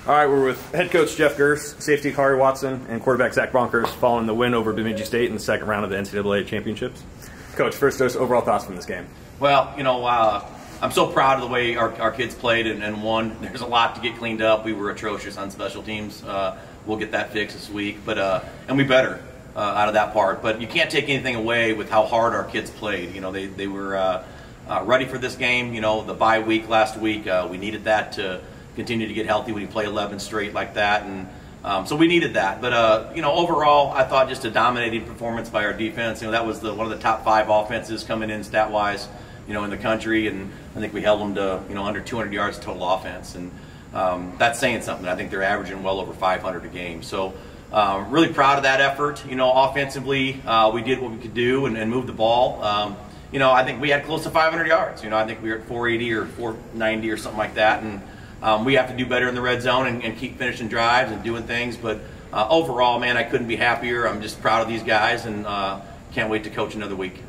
All right, we're with head coach Jeff Girsch, safety Kari Watson, and quarterback Zach Bronkhorst following the win over Bemidji State in the second round of the NCAA championships. Coach, first those overall thoughts from this game. Well, I'm so proud of the way our kids played and won. There's a lot to get cleaned up. We were atrocious on special teams. We'll get that fixed this week, and we better out of that part. But you can't take anything away with how hard our kids played. They were ready for this game. The bye week last week, we needed that to continue to get healthy when you play 11 straight like that, and so we needed that. But overall, I thought just a dominating performance by our defense. That was one of the top 5 offenses coming in stat-wise, in the country, and I think we held them to under 200 yards total offense, and that's saying something. I think they're averaging well over 500 a game. So really proud of that effort. Offensively, we did what we could do and move the ball. I think we had close to 500 yards. I think we were at 480 or 490 or something like that, and we have to do better in the red zone and keep finishing drives and doing things. But overall, man, I couldn't be happier. I'm just proud of these guys, and can't wait to coach another week.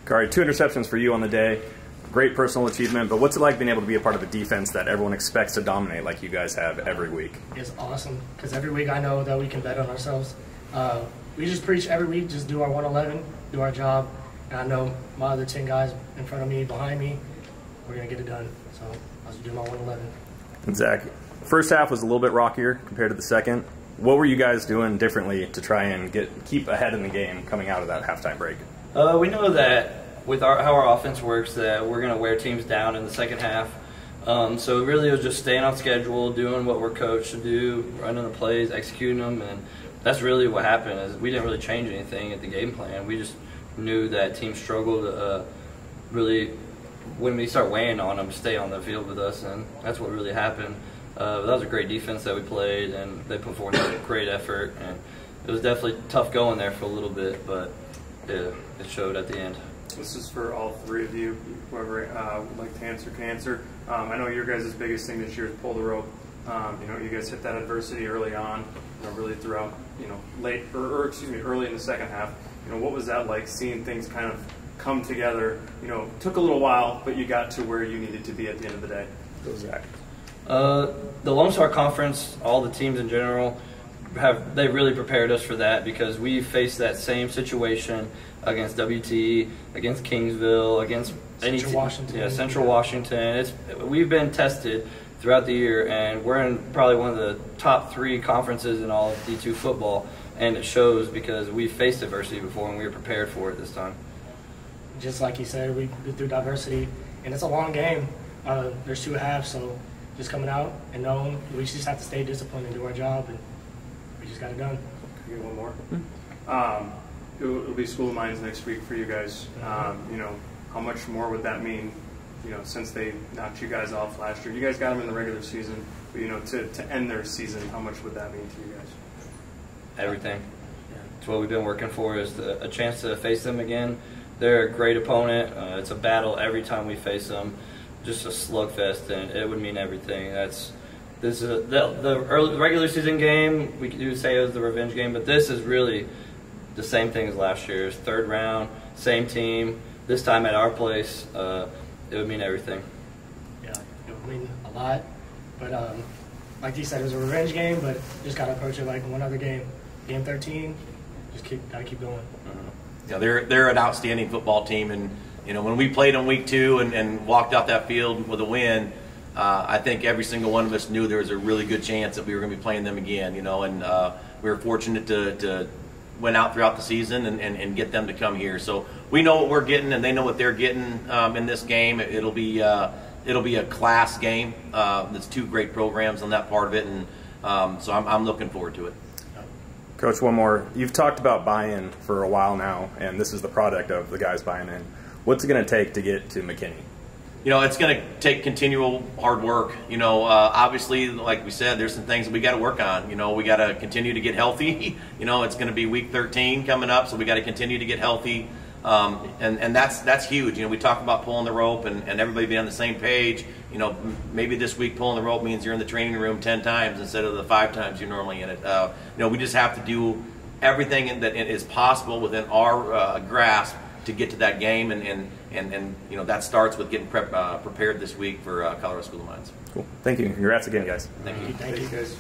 Kari, 2 interceptions for you on the day. Great personal achievement, but what's it like being able to be a part of a defense that everyone expects to dominate like you guys have every week? It's awesome, because every week I know that we can bet on ourselves. We just preach every week, just do our 111, do our job, and I know my other 10 guys in front of me, behind me, we're going to get it done. So I'll just do my 111. And Zach, first half was a little bit rockier compared to the second. What were you guys doing differently to try and keep ahead in the game coming out of that halftime break? We know that with how our offense works, that we're going to wear teams down in the second half. So really it was just staying on schedule, doing what we're coached to do, running the plays, executing them, and that's really what happened. Is we didn't really change anything at the game plan. We just knew that teams struggled really, when we start weighing on them, stay on the field with us, and that's what really happened. That was a great defense that we played, and they put forth a great effort, and it was definitely tough going there for a little bit, but it showed at the end. This is for all 3 of you. Whoever would like to answer can answer. I know your guys' biggest thing this year is pull the rope. You guys hit that adversity early on, really throughout, early in the second half. What was that like, seeing things kind of come together? Took a little while, but you got to where you needed to be at the end of the day. Zach. The Lone Star Conference, all the teams in general, they really prepared us for that, because we faced that same situation against WT, against Kingsville, against Central Washington. Yeah, Central Washington. We've been tested throughout the year, and we're in probably one of the top 3 conferences in all of D2 football, and it shows because we faced adversity before and we were prepared for it this time. Just like you said, we go through diversity, and it's a long game. There's 2 halves, so just coming out and knowing we just have to stay disciplined and do our job, and we just got it done. Can I get one more? It'll be school of mines next week for you guys. How much more would that mean? Since they knocked you guys off last year, you guys got them in the regular season, but to end their season, how much would that mean to you guys? Everything. It's what we've been working for, is a chance to face them again. They're a great opponent. It's a battle every time we face them. Just a slugfest, and it would mean everything. The regular season game, we could say it was the revenge game, but this is really the same thing as last year's. 3rd round, same team, this time at our place. It would mean everything. Yeah, it would mean a lot. But like you said, it was a revenge game, but just got to approach it like one other game. Game 13, got to keep going. Yeah, they're an outstanding football team, and when we played them week 2 and walked out that field with a win, I think every single one of us knew there was a really good chance that we were going to be playing them again. And we were fortunate to win out throughout the season and get them to come here. So we know what we're getting, and they know what they're getting in this game. It'll be a class game. There's 2 great programs on that part of it, and so I'm looking forward to it. Coach, one more. You've talked about buy-in for a while now, and this is the product of the guys buying in. What's it going to take to get to McKinney? It's going to take continual hard work. Obviously, like we said, there's some things that we got to work on. We got to continue to get healthy. It's going to be week 13 coming up, so we got to continue to get healthy. And that's huge. We talk about pulling the rope and everybody being on the same page. Maybe this week pulling the rope means you're in the training room 10 times instead of the 5 times you're normally in it. We just have to do everything that is possible within our grasp to get to that game and and you know, that starts with getting prepared this week for Colorado School of Mines. Cool. Thank you. Congrats again, guys. Thank you. Thank you. Guys.